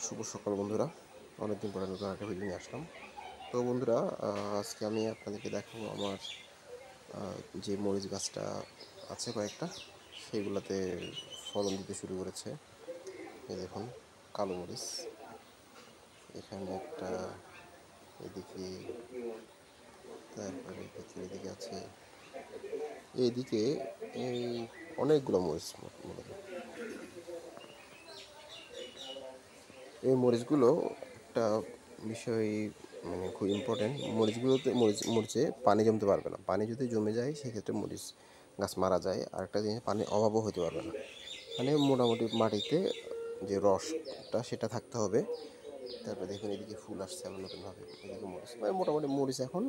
শুভ সকাল বন্ধুরা। অনেকদিন পরে নতুন একটা ভিডিও নিয়ে আসলাম। তো বন্ধুরা, আজকে আমি আপনাদেরকে দেখাবো আমার যে মরিচ গাছটা আছে কয়েকটা, সেগুলোতে ফলন দিতে শুরু করেছে। এই দেখুন, কালো মরিচ এখানে একটা, এদিকে, তারপরে ভিতরের দিকে আছে, এইদিকে এই অনেকগুলো মরিচ। মূলত এই মরিচগুলো একটা বিষয়, মানে খুব ইম্পর্টেন্ট। মরিচে পানি জমতে পারবে না। পানি যদি জমে যায় সেক্ষেত্রে মরিচ গাছ মারা যায়। আর একটা জিনিস, পানির অভাবও হতে পারবে না। মানে মোটামুটি মাটিতে যে রসটা সেটা থাকতে হবে। তারপরে দেখুন, এদিকে ফুল আসছে আবার নতুনভাবে, এদিকে মরিচ, মানে মোটামুটি মরিচ এখন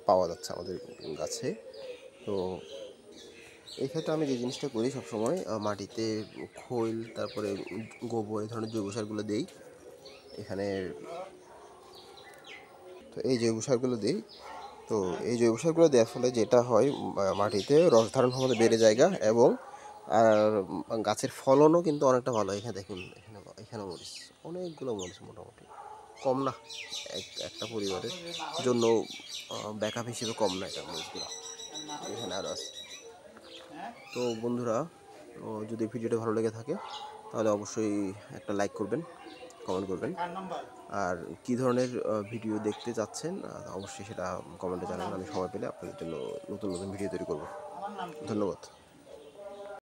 পাওয়া যাচ্ছে আমাদের গাছে। তো এই ক্ষেত্রে আমি যে জিনিসটা করি সবসময়, মাটিতে খৈল, তারপরে গোবর, এই ধরনের জৈব সারগুলো দিই এখানে। তো এই জৈব সারগুলো দিই। তো এই জৈব সারগুলো দেওয়ার ফলে যেটা হয়, মাটিতে রস ধারণ ক্ষমতা বেড়ে যায়, এবং আর গাছের ফলনও কিন্তু অনেকটা ভালো। এখানে দেখুন, এখানে মরিচ, অনেকগুলো মরিচ, মোটামুটি কম না, একটা পরিবারের জন্য ব্যাকআপ হিসেবে কম না এটা মরিচগুলো। এখানে আরও আছে। তো বন্ধুরা, যদি ভিডিওটা ভালো লেগে থাকে তাহলে অবশ্যই একটা লাইক করবেন, কমেন্ট করবেন। আর কী ধরনের ভিডিও দেখতে চাচ্ছেন অবশ্যই সেটা কমেন্টে জানান। আমি সময় পেলে আপনাদের জন্য নতুন নতুন ভিডিও তৈরি করব। ধন্যবাদ।